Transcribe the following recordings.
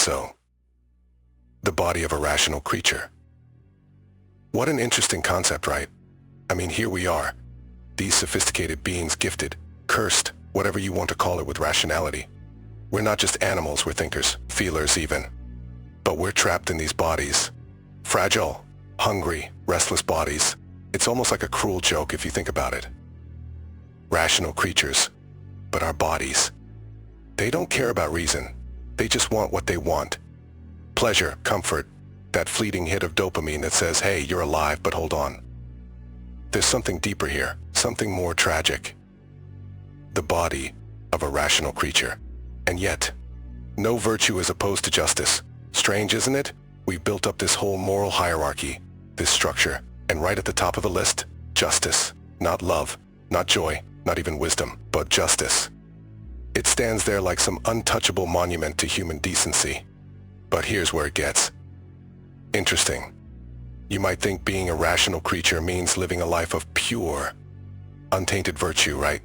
So, the body of a rational creature. What an interesting concept, right? I mean, here we are, these sophisticated beings gifted, cursed, whatever you want to call it, with rationality. We're not just animals, we're thinkers, feelers even. But we're trapped in these bodies. Fragile, hungry, restless bodies. It's almost like a cruel joke if you think about it. Rational creatures, but our bodies. They don't care about reason. They just want what they want. Pleasure, comfort, that fleeting hit of dopamine that says, hey, you're alive, but hold on. There's something deeper here, something more tragic. The body of a rational creature. And yet, no virtue is opposed to justice. Strange, isn't it? We've built up this whole moral hierarchy, this structure, and right at the top of the list, justice. Not love, not joy, not even wisdom, but justice. It stands there like some untouchable monument to human decency. But here's where it gets interesting. You might think being a rational creature means living a life of pure, untainted virtue, right?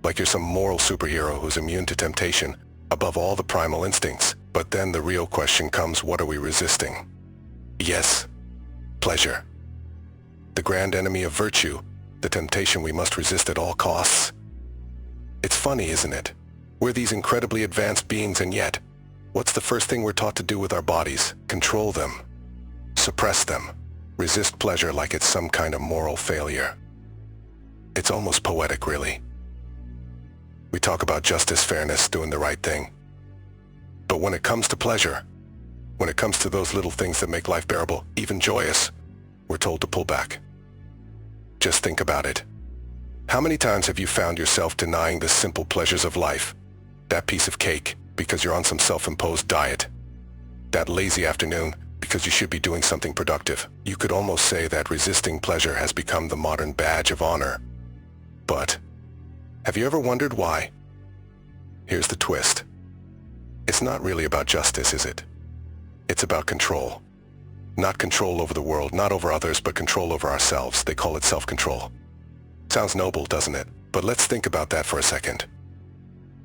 Like you're some moral superhero who's immune to temptation, above all the primal instincts. But then the real question comes, what are we resisting? Yes, pleasure. The grand enemy of virtue, the temptation we must resist at all costs. It's funny, isn't it? We're these incredibly advanced beings, and yet, what's the first thing we're taught to do with our bodies? Control them. Suppress them. Resist pleasure like it's some kind of moral failure. It's almost poetic, really. We talk about justice, fairness, doing the right thing. But when it comes to pleasure, when it comes to those little things that make life bearable, even joyous, we're told to pull back. Just think about it. How many times have you found yourself denying the simple pleasures of life? That piece of cake, because you're on some self-imposed diet. That lazy afternoon, because you should be doing something productive. You could almost say that resisting pleasure has become the modern badge of honor. But, have you ever wondered why? Here's the twist. It's not really about justice, is it? It's about control. Not control over the world, not over others, but control over ourselves. They call it self-control. Sounds noble, doesn't it? But let's think about that for a second.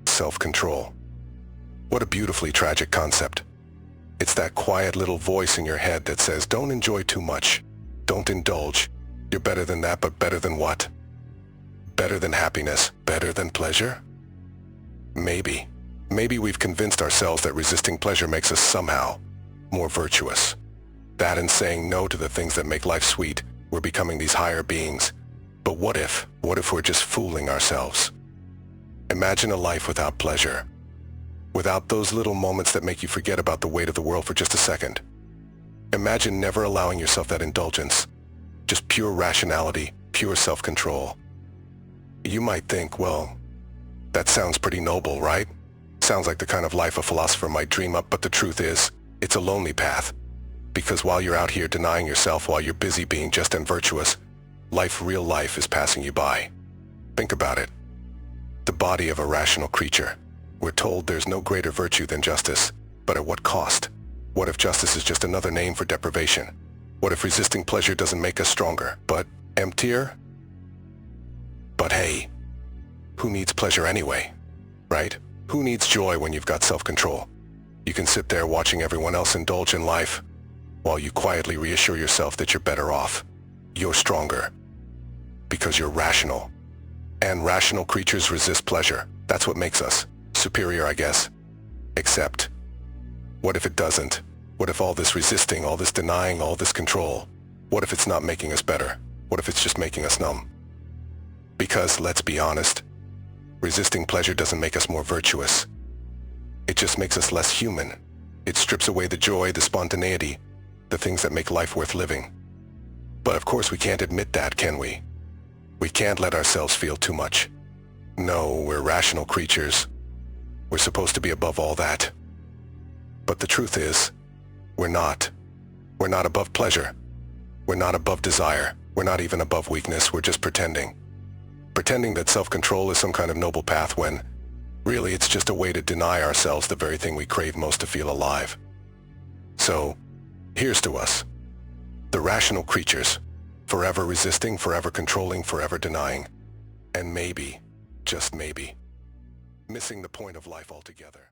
Self-control. What a beautifully tragic concept. It's that quiet little voice in your head that says, don't enjoy too much. Don't indulge. You're better than that, but better than what? Better than happiness? Better than pleasure? Maybe. Maybe we've convinced ourselves that resisting pleasure makes us somehow more virtuous. That and saying no to the things that make life sweet, we're becoming these higher beings. But what if we're just fooling ourselves? Imagine a life without pleasure. Without those little moments that make you forget about the weight of the world for just a second. Imagine never allowing yourself that indulgence. Just pure rationality, pure self-control. You might think, well, that sounds pretty noble, right? Sounds like the kind of life a philosopher might dream up, but the truth is, it's a lonely path. Because while you're out here denying yourself, while you're busy being just and virtuous, real life is passing you by. Think about it. The body of a rational creature. We're told there's no greater virtue than justice, but at what cost? What if justice is just another name for deprivation? What if resisting pleasure doesn't make us stronger, but emptier? But hey, who needs pleasure anyway, right? Who needs joy when you've got self-control? You can sit there watching everyone else indulge in life, while you quietly reassure yourself that you're better off. You're stronger. Because you're rational. And rational creatures resist pleasure. That's what makes us superior, I guess. Except, what if it doesn't? What if all this resisting, all this denying, all this control, what if it's not making us better? What if it's just making us numb? Because, let's be honest, resisting pleasure doesn't make us more virtuous. It just makes us less human. It strips away the joy, the spontaneity, the things that make life worth living. But of course we can't admit that, can we? We can't let ourselves feel too much. No, we're rational creatures. We're supposed to be above all that. But the truth is, we're not. We're not above pleasure. We're not above desire. We're not even above weakness. We're just pretending. Pretending that self-control is some kind of noble path when, really, it's just a way to deny ourselves the very thing we crave most to feel alive. So, here's to us. The rational creatures, forever resisting, forever controlling, forever denying, and maybe, just maybe, missing the point of life altogether.